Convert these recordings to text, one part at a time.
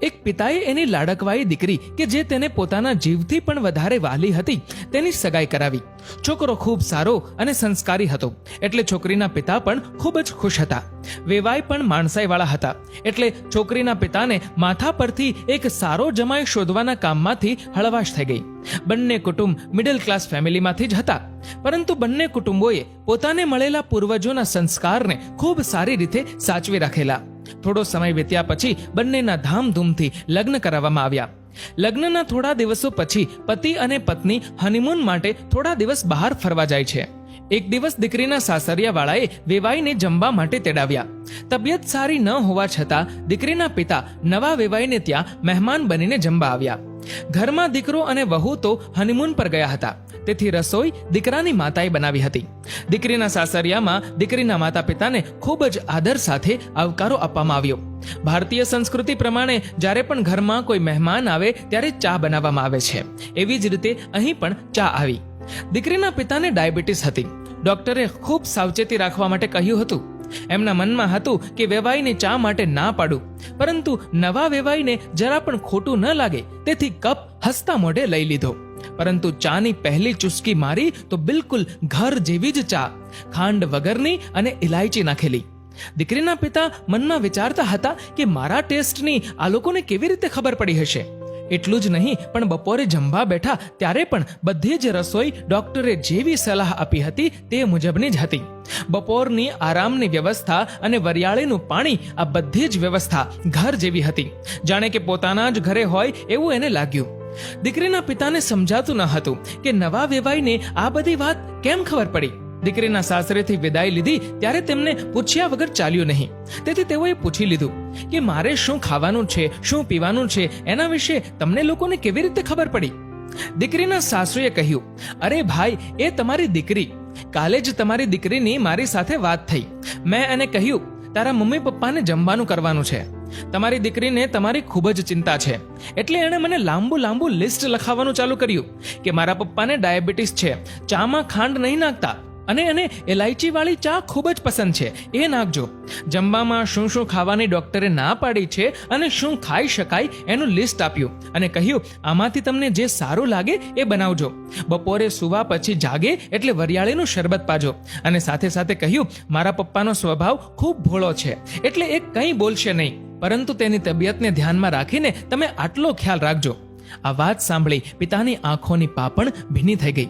એક પિતાએ એની લાડકવાઈ દીકરી કે જે તેને પોતાના જીવથી પણ વધારે વહાલી હતી તેની સગાઈ કરાવી. છોકરો ખૂબ સારો અને સંસ્કારી હતો એટલે છોકરીના પિતા પણ ખૂબ જ ખુશ હતા. વેવાઈ પણ માણસાઈવાળા હતા એટલે છોકરીના પિતાને માથા પરથી એક સારો જમાઈ શોધવાના કામમાંથી હળવાશ થઈ ગઈ. બંને કુટુંબ મિડલ ક્લાસ ફેમિલીમાંથી જ હતા, પરંતુ બંને કુટુંબોએ પોતાને મળેલા પૂર્વજોના સંસ્કારને ખૂબ સારી રીતે સાચવી રાખેલા. થોડો સમય વીત્યા પછી બંનેના ધામધૂમથી લગ્ન કરાવવામાં આવ્યા. લગ્નના થોડા દિવસો પછી પતિ અને પત્ની હનીમૂન માટે થોડા દિવસ બહાર ફરવા જાય છે. એક દિવસ દીકરીના સાસરિયાવાળાએ વેવાઈને જમવા માટે તેડાવ્યા. તબિયત સારી ન હોવા છતાં દીકરીના પિતા નવા વેવાઈને ત્યાં મહેમાન બનીને જમવા આવ્યા. ઘરમાં દીકરો અને વહુ તો હનીમૂન પર ગયા હતા, તેથી રસોઈ દીકરાની માતાએ બનાવી હતી. દીકરીના સાસરિયામાં દીકરીના માતા પિતાને ખૂબ જ આદર સાથે આવકારો આપવામાં આવ્યો. ભારતીય સંસ્કૃતિ પ્રમાણે જ્યારે પણ ઘરમાં કોઈ મહેમાન આવે ત્યારે ચા બનાવવામાં આવે છે. એવી જ રીતે અહીં પણ ચા આવી. દીકરીના પિતાને ડાયાબિટીસ હતી. ડોક્ટરે ખૂબ સાવચેતી રાખવા માટે કહ્યું હતું. એમના મનમાં હતું કે વેવાઈને ચા માટે ના પાડું, પરંતુ નવા વેવાઈને જરા પણ ખોટું ન લાગે તેથી કપ હસતા મોઢે લઈ લીધો. પરંતુ ચાની પહેલી ચુસ્કી મારી તો બિલકુલ ઘર જેવી જ ચા, ખાંડ વગરની અને ઇલાયચી નાખેલી. દીકરીના પિતા મનમાં વિચારતા હતા કે મારા ટેસ્ટની આ લોકોને કેવી રીતે ખબર પડી હશે. એટલું જ નહીં, પણ બપોરે જમવા બેઠા ત્યારે પણ બધી જ રસોઈ ડોક્ટરે જેવી સલાહ આપી હતી તે મુજબની જ હતી. બપોરની આરામની વ્યવસ્થા અને વરિયાળીનું પાણી, આ બધી જ વ્યવસ્થા ઘર જેવી હતી. જાણે કે પોતાના જ ઘરે હોય એવું એને લાગ્યું. દીકરીના પિતાને સમજાતું ન હતું કે નવા વેવાઈને આ બધી વાત કેમ ખબર પડી. દીકરીના સાસરેથી વિદાય લીધી ત્યારે તેમને પૂછ્યા વગર ચાલ્યું નહીં. તેથી તેઓએ પૂછી લીધું કે મારે શું ખાવાનું છે, શું પીવાનું છે, એના વિશે તમને લોકોને કેવી રીતે ખબર પડી? દીકરીના સાસુએ કહ્યું, અરે ભાઈ, એ તમારી દીકરી. કાલે જ તમારી દીકરીની મારી સાથે વાત થઈ. મેં એને કહ્યું તારા મમ્મી પપ્પાને જમવાનું કરવાનું છે. તમારી દીકરીને તમારી ખૂબ જ ચિંતા છે, એટલે એણે મને લાંબુ લિસ્ટ લખાવવાનું ચાલુ કર્યું કે મારા પપ્પાને ડાયાબિટીસ છે, ચામાં ખાંડ નહીં નાખતા અને એને ઇલાયચી વાળી ચા ખૂબ જ પસંદ છે, એ નાખજો. જમવામાં શું શું ખાવાની ડોક્ટરે ના પાડી છે અને શું ખાઈ શકાય એનું લિસ્ટ આપ્યું અને કહ્યું આમાંથી તમને જે સારું લાગે એ બનાવજો. બપોરે સુવા પછી જાગે એટલે વરિયાળીનું શરબત પાજો. અને સાથે સાથે કહ્યું મારા પપ્પાનો સ્વભાવ ખૂબ ભોળો છે, એટલે એ કંઈ બોલશે નહીં, પરંતુ તેની તબિયતને ધ્યાનમાં રાખીને તમે આટલો ખ્યાલ રાખજો. આ વાત સાંભળી પિતાની આંખોની પાપણ ભીની થઈ ગઈ.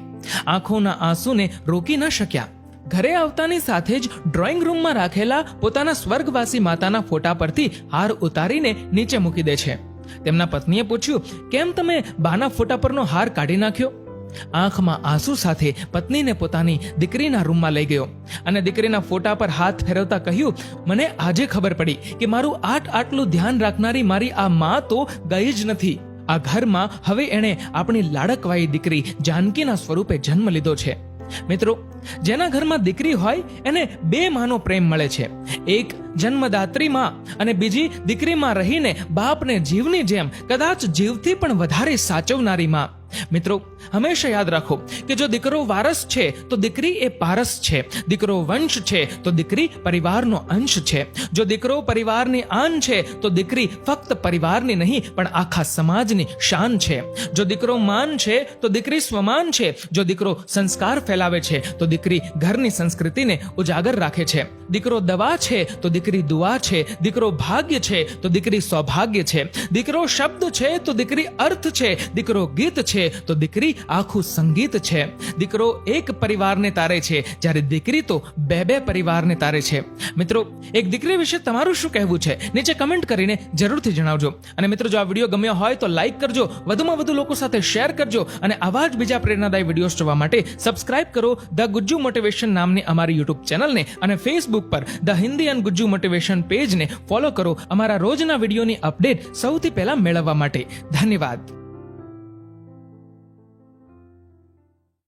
આંખોના આંસુને રોકી ન શક્યા. ઘરે આવતાની સાથે જ ડ્રોઈંગ રૂમમાં રાખેલા પોતાના સ્વર્ગવાસી માતાના ફોટા પરથી હાર ઉતારીને નીચે મૂકી દે છે. તેમના પત્નીએ પૂછ્યું, કેમ તમે બાના ફોટા પરનો હાર કાઢી નાખ્યો? આંખમાં આંસુ સાથે પત્નીને પોતાની દીકરીના રૂમમાં લઈ ગયો અને દીકરીના ફોટા પર હાથ ફેરવતા કહ્યું, મને આજે ખબર પડી કે મારું આટલું ધ્યાન રાખનારી મારી આ માં તો ગઈ જ નથી. આ ઘરમાં હવે એણે આપણી લાડકવાઈ દીકરી જાનકીના સ્વરૂપે જન્મ લીધો છે. મિત્રો, જેના ઘરમાં દીકરી હોય એને બે માનો પ્રેમ મળે છે. એક જન્મદાત્રી માં અને બીજી દીકરીમાં રહીને બાપને જીવની જેમ, કદાચ જીવથી પણ વધારે સાચવનારી માં. મિત્રો, હંમેશા યાદ રાખો કે જો દીકરો વારસ છે તો દીકરી એ પારસ છે. દીકરો વંશ છે તો દીકરી પરિવારનો અંશ છે. જો દીકરો પરિવારની આન છે તો દીકરી ફક્ત પરિવારની નહીં પણ આખા સમાજની શાન છે. જો દીકરો માન છે તો દીકરી સ્વમાન છે. જો દીકરો સંસ્કાર ફેલાવે છે તો દીકરી ઘરની સંસ્કૃતિને ઉજાગર રાખે છે. દીકરો દવા છે તો દીકરી દુઆ છે. દીકરો ભાગ્ય છે તો દીકરી સૌભાગ્ય છે. દીકરો શબ્દ છે તો દીકરી અર્થ છે. દીકરો ગીત છે તો દીકરી આખું સંગીત છે. દીકરો એક પરિવારને તારે છે, જ્યારે દીકરી તો બે પરિવારને તારે છે. મિત્રો, એક દીકરી વિશે તમારું શું કહેવું છે નીચે કમેન્ટ કરીને જરૂરથી જણાવજો. અને મિત્રો, જો આ વિડીયો ગમ્યો હોય તો લાઈક કરજો, વધુમાં વધુ લોકો સાથે શેર કરજો અને આવા જ બીજા પ્રેરણાદાયી વિડીયોઝ જોવા માટે સબસ્ક્રાઇબ કરો ધ ગુજ્જુ મોટિવેશન નામની અમારી યુટ્યુબ ચેનલને અને Facebook per the Hindi and Gujju motivation પેજને ફોલો કરો અમારા રોજના વિડીયોની અપડેટ સૌથી પહેલા મેળવવા માટે. ધન્યવાદ.